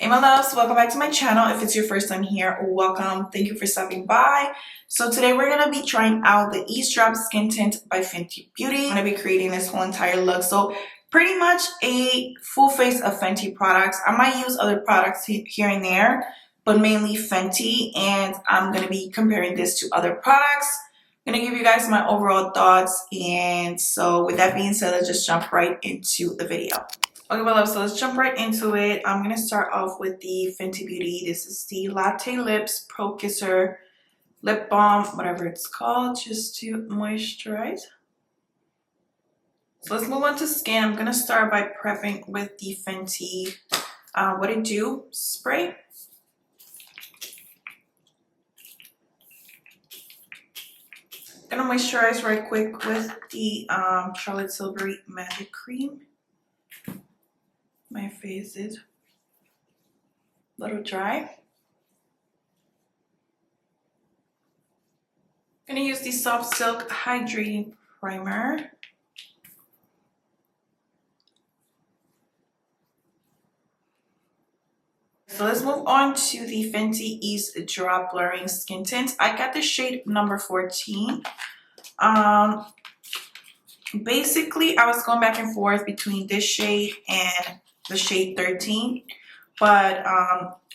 Hey my loves, welcome back to my channel. If it's your first time here, welcome. Thank you for stopping by. So today we're going to be trying out the Eaze Drop Skin Tint by Fenty Beauty. I'm going to be creating this whole entire look. So pretty much a full face of Fenty products. I might use other products here and there, but mainly Fenty. And I'm going to be comparing this to other products. I'm going to give you guys my overall thoughts. And so with that being said, let's just jump right into the video. Okay, my love, so let's jump right into it. I'm going to start off with the Fenty Beauty. This is the Latte Lips Pro Kisser Lip Balm, whatever it's called, just to moisturize. So let's move on to skin. I'm going to start by prepping with the Fenty What It Do spray. I'm going to moisturize right quick with the Charlotte Tilbury Magic Cream. My face is a little dry. I'm going to use the Soft Silk Hydrating Primer. So let's move on to the Fenty Eaze Drop Blurring Skin Tint. I got the shade number 14. Basically, I was going back and forth between this shade and the shade 13. But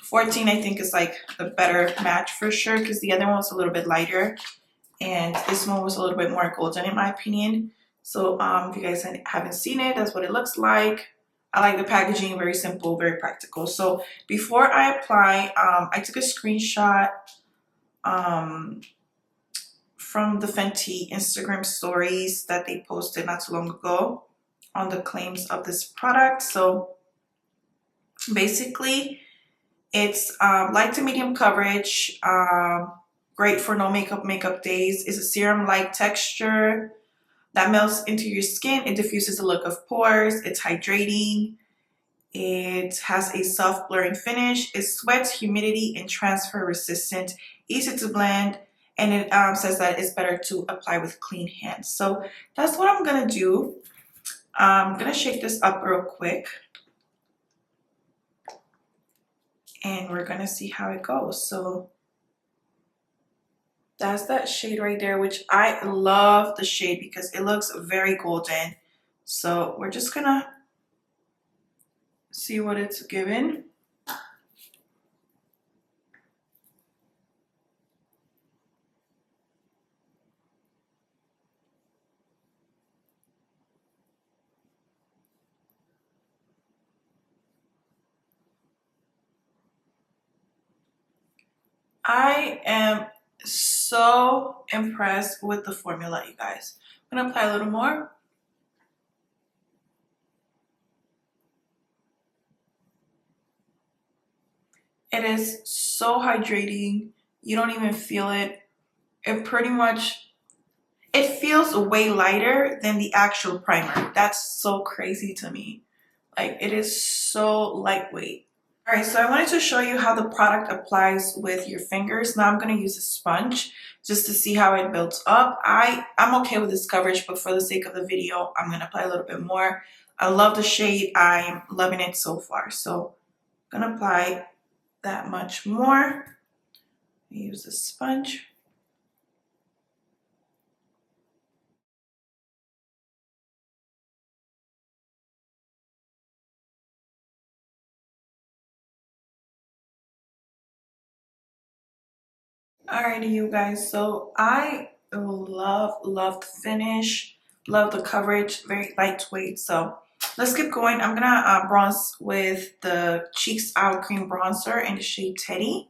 14 I think is like the better match for sure because the other one was a little bit lighter. And this one was a little bit more golden in my opinion. So if you guys haven't seen it, that's what it looks like. I like the packaging, very simple, very practical. So before I apply, I took a screenshot from the Fenty Instagram stories that they posted not too long ago on the claims of this product. So basically, it's light to medium coverage, great for no makeup days. It's a serum-like texture that melts into your skin. It diffuses the look of pores. It's hydrating. It has a soft blurring finish. It sweats, humidity, and transfer resistant. Easy to blend. And it says that it's better to apply with clean hands. So that's what I'm going to do. I'm going to shake this up real quick. And we're going to see how it goes. So that's that shade right there, which I love the shade because it looks very golden. So we're just going to see what it's given. I am so impressed with the formula, you guys. I'm gonna apply a little more. It is so hydrating. You don't even feel it. It pretty much, it feels way lighter than the actual primer. That's so crazy to me. Like, it is so lightweight. All right, so I wanted to show you how the product applies with your fingers. Now I'm going to use a sponge just to see how it builds up. I'm okay with this coverage, but for the sake of the video, I'm going to apply a little bit more. I love the shade. I'm loving it so far. So I'm going to apply that much more. Use the sponge. Alrighty, you guys, so I love the finish, love the coverage, very lightweight. So let's keep going. I'm gonna bronze with the Cheeks Out Cream Bronzer in the shade Teddy.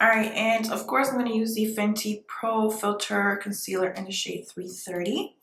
Alright, and of course I'm gonna use the Fenty Pro Filter Concealer in the shade 330.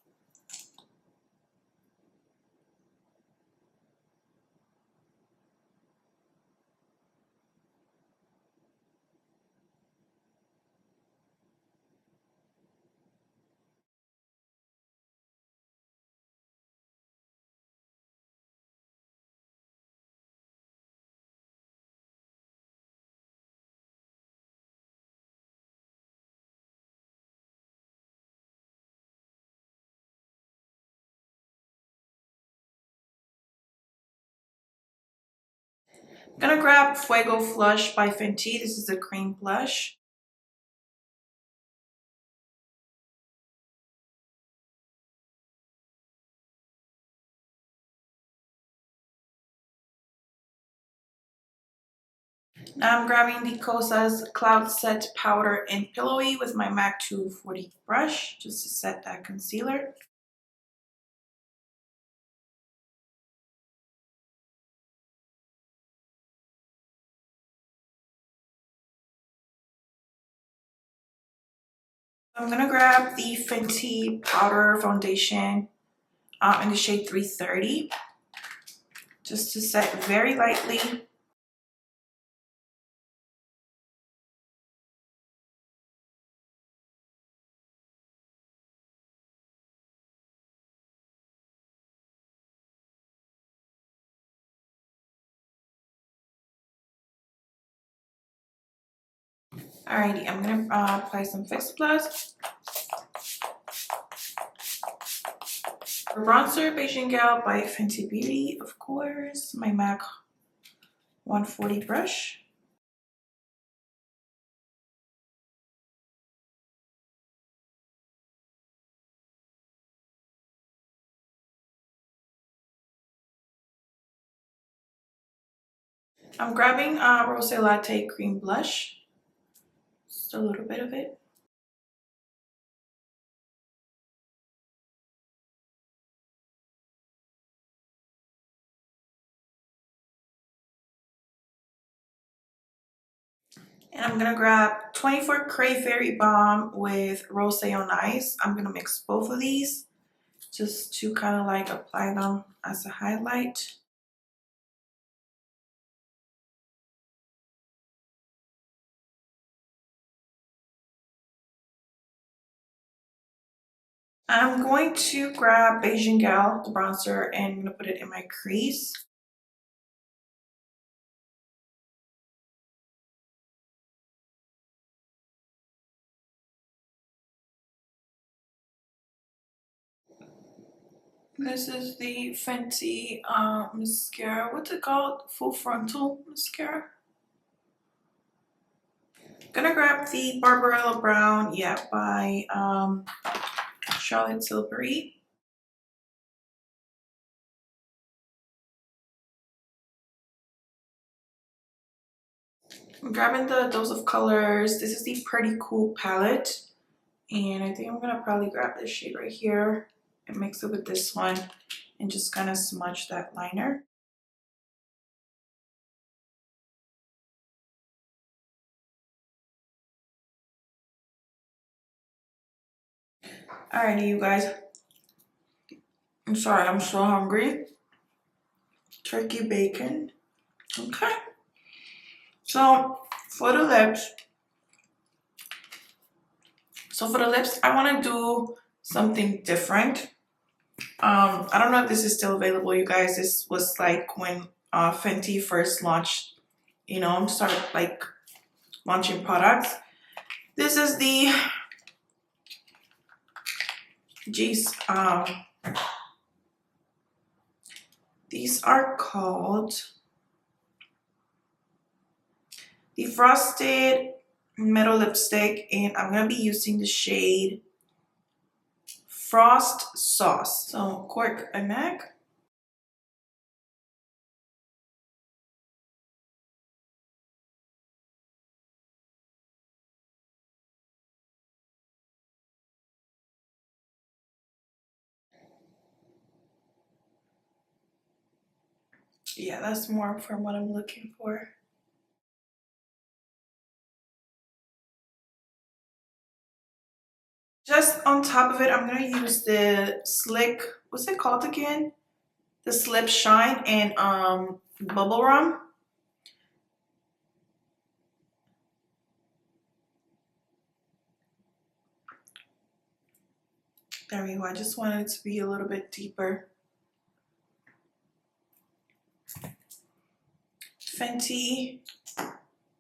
I'm gonna grab Fuego Flush by Fenty. This is a cream blush. Now I'm grabbing the KOSAS Cloud Set Powder in Pillowy with my MAC 240 brush just to set that concealer. I'm gonna grab the Fenty Powder Foundation in the shade 330 just to set very lightly. Alrighty, I'm gonna apply some Fix Plus. For bronzer, Beijing Gal by Fenty Beauty, of course. My MAC 140 brush. I'm grabbing Rose Latte Cream Blush. Just a little bit of it. And I'm gonna grab 24 Cray Fairy Balm with Rose on Ice. I'm gonna mix both of these just to kind of like apply them as a highlight. I'm going to grab Beijing Gal, the bronzer, and I'm gonna put it in my crease. This is the Fenty mascara. What's it called? Full Frontal Mascara. Gonna grab the Barbarella Brown, yeah, by Charlotte Tilbury. I'm grabbing the Dose of Colors. This is the Pretty Cool palette. And I think I'm gonna probably grab this shade right here and mix it with this one and just kind of smudge that liner. Alrighty, you guys. I'm sorry, I'm so hungry. Turkey bacon. Okay. So for the lips, I want to do something different. I don't know if this is still available, you guys. This was like when Fenty first launched, you know, started like launching products. This is the Geez, these are called the Frosted Metal Lipstick, and I'm gonna be using the shade Frost Sauce. So Cork and MAC. Yeah, that's more from what I'm looking for. Just on top of it, I'm gonna use the Slick, what's it called again? The Slip Shine and Bubble Rum. There we go. I just wanted it to be a little bit deeper. Fenty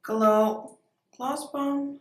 Glow Gloss Bomb.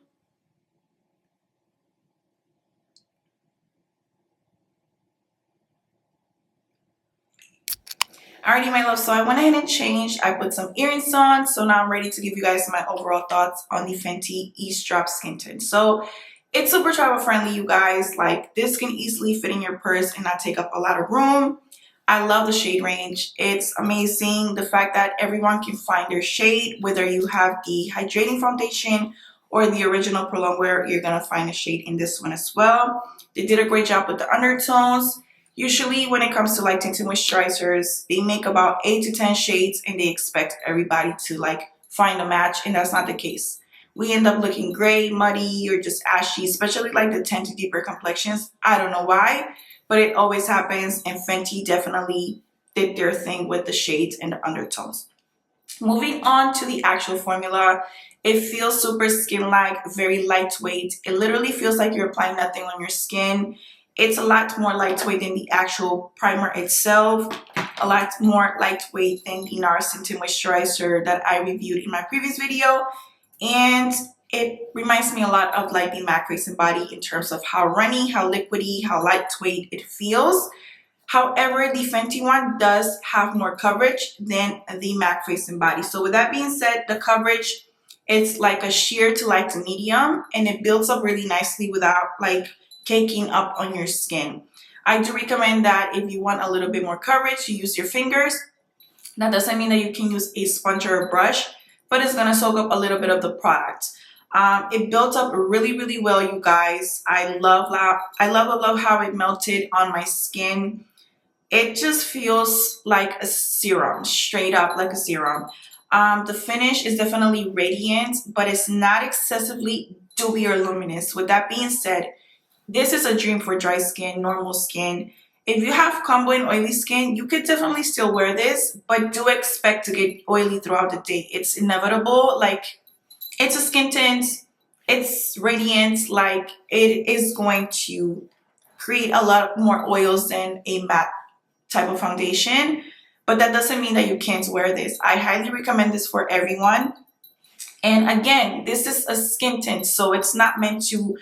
Alrighty, my love, so I went ahead and changed. I put some earrings on, so now I'm ready to give you guys my overall thoughts on the Fenty Eaze Drop Skin Tint. So it's super travel friendly, you guys. Like, this can easily fit in your purse and not take up a lot of room. I love the shade range. It's amazing. The fact that everyone can find their shade, whether you have the hydrating foundation or the original prolonged wear, you're gonna find a shade in this one as well. They did a great job with the undertones. Usually when it comes to like tinted moisturizers, they make about 8 to 10 shades and they expect everybody to like find a match, and that's not the case. We end up looking gray, muddy, or just ashy, especially like the 10 to deeper complexions. I don't know why, but it always happens, and Fenty definitely did their thing with the shades and the undertones. Moving on to the actual formula, it feels super skin-like, very lightweight. It literally feels like you're applying nothing on your skin. It's a lot more lightweight than the actual primer itself, a lot more lightweight than the Nars Tinted Moisturizer that I reviewed in my previous video. And it reminds me a lot of like the MAC Face and Body in terms of how runny, how liquidy, how lightweight it feels. However, the Fenty one does have more coverage than the MAC Face and Body. So with that being said, the coverage, it's like a sheer to light to medium, and it builds up really nicely without like caking up on your skin. I do recommend that if you want a little bit more coverage, you use your fingers. That doesn't mean that you can use a sponge or a brush, but it's gonna soak up a little bit of the product. It built up really, really well, you guys. I love how it melted on my skin. It just feels like a serum, straight up like a serum. The finish is definitely radiant, but it's not excessively dewy or luminous. With that being said, this is a dream for dry skin, normal skin. If you have combo and oily skin, you could definitely still wear this, but do expect to get oily throughout the day. It's inevitable. Like, it's a skin tint, it's radiant, like it is going to create a lot more oils than a matte type of foundation, but that doesn't mean that you can't wear this. I highly recommend this for everyone. And again, this is a skin tint, so it's not meant to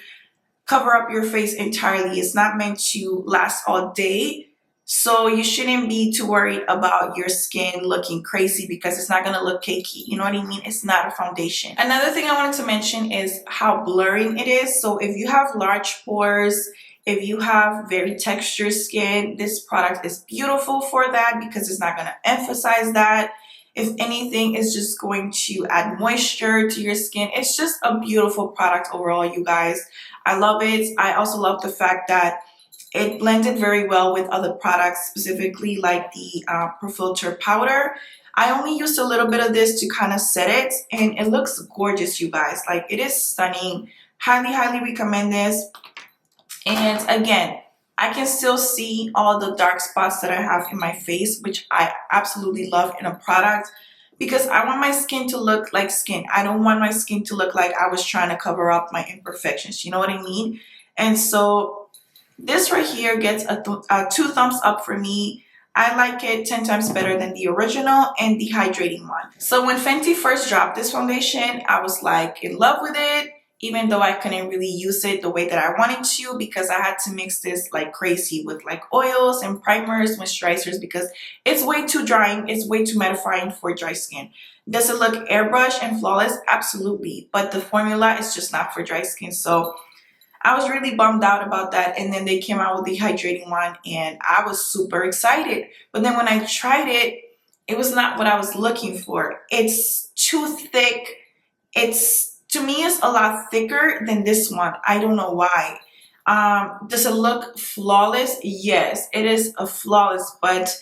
cover up your face entirely. It's not meant to last all day. So you shouldn't be too worried about your skin looking crazy because it's not going to look cakey. You know what I mean? It's not a foundation. Another thing I wanted to mention is how blurring it is. So if you have large pores, if you have very textured skin, this product is beautiful for that because it's not going to emphasize that. If anything, it's just going to add moisture to your skin. It's just a beautiful product overall, you guys. I love it. I also love the fact that it blended very well with other products, specifically like the Pro Filter powder. I only used a little bit of this to kind of set it, and it looks gorgeous, you guys. Like, it is stunning. Highly, highly recommend this. And again, I can still see all the dark spots that I have in my face, which I absolutely love in a product because I want my skin to look like skin. I don't want my skin to look like I was trying to cover up my imperfections. You know what I mean? And so this right here gets a 2 thumbs up for me. I like it 10 times better than the original and the hydrating one. So when Fenty first dropped this foundation, I was like in love with it, even though I couldn't really use it the way that I wanted to because I had to mix this like crazy with like oils and primers, moisturizers, because it's way too drying, it's way too mattifying for dry skin. Does it look airbrush and flawless? Absolutely, but the formula is just not for dry skin. So I was really bummed out about that, and then they came out with the hydrating one and I was super excited. But then when I tried it, it was not what I was looking for. It's too thick. To me, it's a lot thicker than this one. I don't know why. Does it look flawless? Yes, it is a flawless, but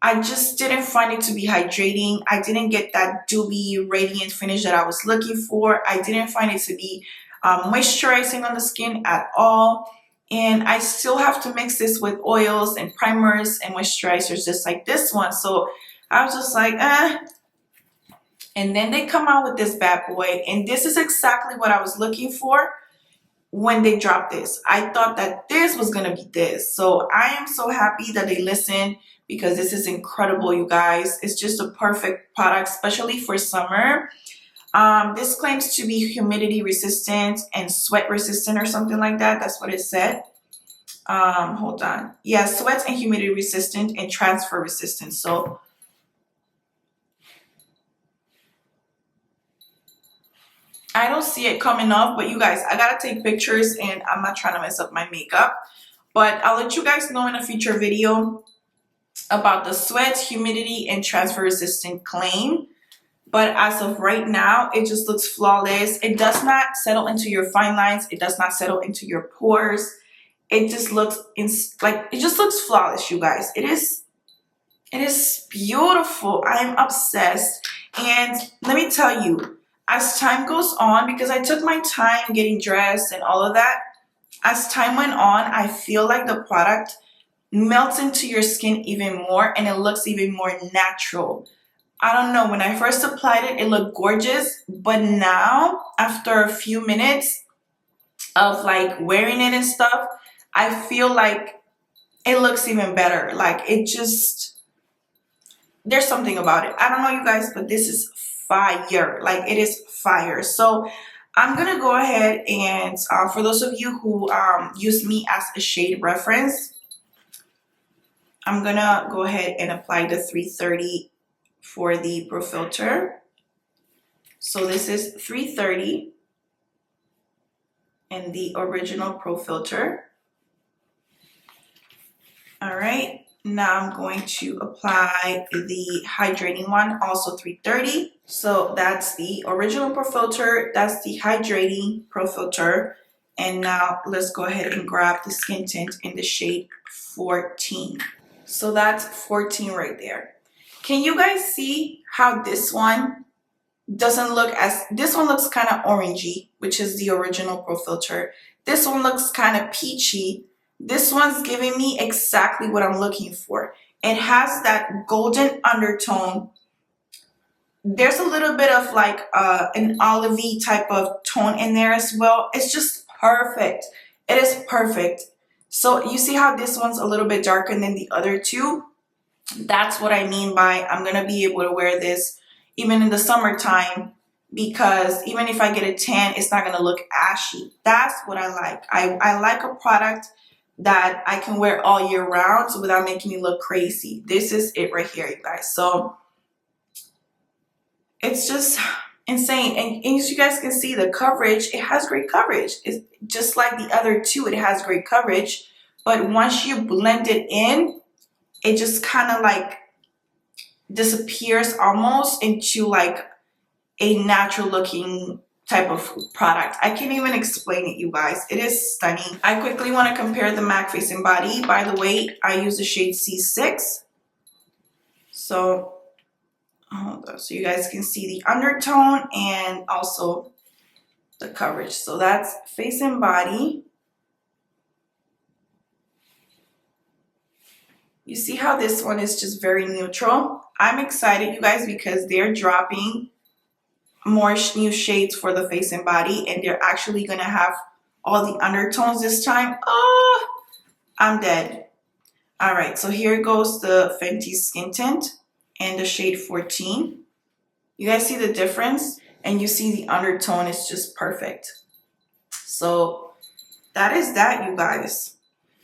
I just didn't find it to be hydrating. I didn't get that dewy, radiant finish that I was looking for. I didn't find it to be moisturizing on the skin at all. And I still have to mix this with oils and primers and moisturizers just like this one. So I was just like, And then they come out with this bad boy, and this is exactly what I was looking for when they dropped this. I thought that this was gonna be this. So I am so happy that they listened because this is incredible, you guys. It's just a perfect product, especially for summer. This claims to be humidity resistant and sweat resistant or something like that. That's what it said. Hold on. Yeah, sweat and humidity resistant and transfer resistant. So I don't see it coming off, but you guys, I gotta take pictures and I'm not trying to mess up my makeup. But I'll let you guys know in a future video about the sweat, humidity, and transfer resistant claim. But as of right now, it just looks flawless. It does not settle into your fine lines. It does not settle into your pores. It just looks it just looks flawless, you guys. It is beautiful. I'm obsessed. And let me tell you, as time goes on, because I took my time getting dressed and all of that, as time went on, I feel like the product melts into your skin even more and it looks even more natural. I don't know, when I first applied it, it looked gorgeous, but now after a few minutes of like wearing it and stuff, I feel like it looks even better. Like it just, there's something about it. I don't know, you guys, but this is fire. Like it is fire. So I'm gonna go ahead and for those of you who use me as a shade reference, I'm gonna go ahead and apply the 330 for the Pro Filter. So this is 330 and the original Pro Filter. All right, now I'm going to apply the hydrating one, also 330. So that's the original Pro Filter, that's the hydrating Pro Filter. And now let's go ahead and grab the skin tint in the shade 14. So that's 14 right there. Can you guys see how this one doesn't look as, this one looks kind of orangey, which is the original Pro Filter. This one looks kind of peachy. This one's giving me exactly what I'm looking for. It has that golden undertone. There's a little bit of like an olivey type of tone in there as well. It's just perfect. It is perfect. So you see how this one's a little bit darker than the other two? That's what I mean by I'm going to be able to wear this even in the summertime, because even if I get a tan, it's not going to look ashy. That's what I like. I like a product that I can wear all year round without making me look crazy. This is it right here, you guys. So it's just insane. And as you guys can see, the coverage, it has great coverage. It's just like the other two, it has great coverage. But once you blend it in, it just kind of like disappears almost into like a natural looking type of product. I can't even explain it, you guys. It is stunning. I quickly want to compare the MAC Face and Body. By the way, I use the shade C6. So hold on, so you guys can see the undertone and also the coverage. So that's Face and Body. You see how this one is just very neutral. I'm excited, you guys, because they're dropping more new shades for the Face and Body, and they're actually gonna have all the undertones this time. Oh, I'm dead. All right, so here goes the Fenty Skin Tint and the shade 14. You guys see the difference? And you see the undertone is just perfect. So that is that, you guys.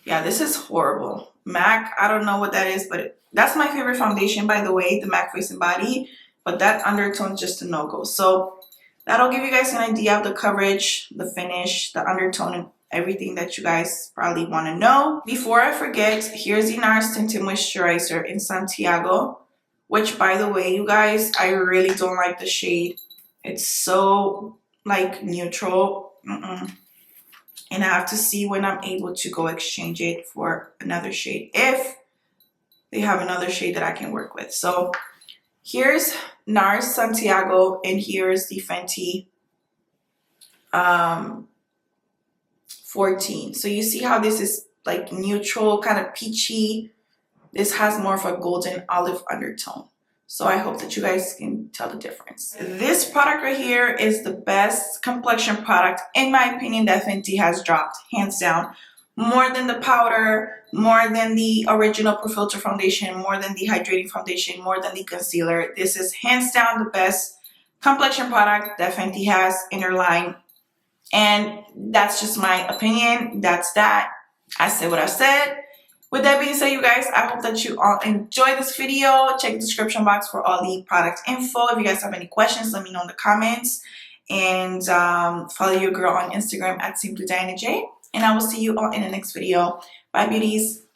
Yeah, this is horrible. MAC, I don't know what that is, but that's my favorite foundation, by the way, the MAC Face and Body. But that undertone is just a no-go. So that'll give you guys an idea of the coverage, the finish, the undertone, and everything that you guys probably want to know. Before I forget, here's the Nars Tinted Moisturizer in Santiago, which, by the way, you guys, I really don't like the shade. It's so like neutral. And I have to see when I'm able to go exchange it for another shade, if they have another shade that I can work with. So here's Nars Santiago, and here's the Fenty 14. So you see how this is like neutral, kind of peachy. This has more of a golden olive undertone. So I hope that you guys can tell the difference. This product right here is the best complexion product, in my opinion, that Fenty has dropped, hands down. More than the powder, more than the original Pro Filter foundation, more than the hydrating foundation, more than the concealer. This is hands down the best complexion product that Fenty has in her line. And that's just my opinion. That's that. I said what I said. With that being said, you guys, I hope that you all enjoyed this video. Check the description box for all the product info. If you guys have any questions, let me know in the comments. and follow your girl on Instagram at Simply Diana J. And I will see you all in the next video. Bye, beauties.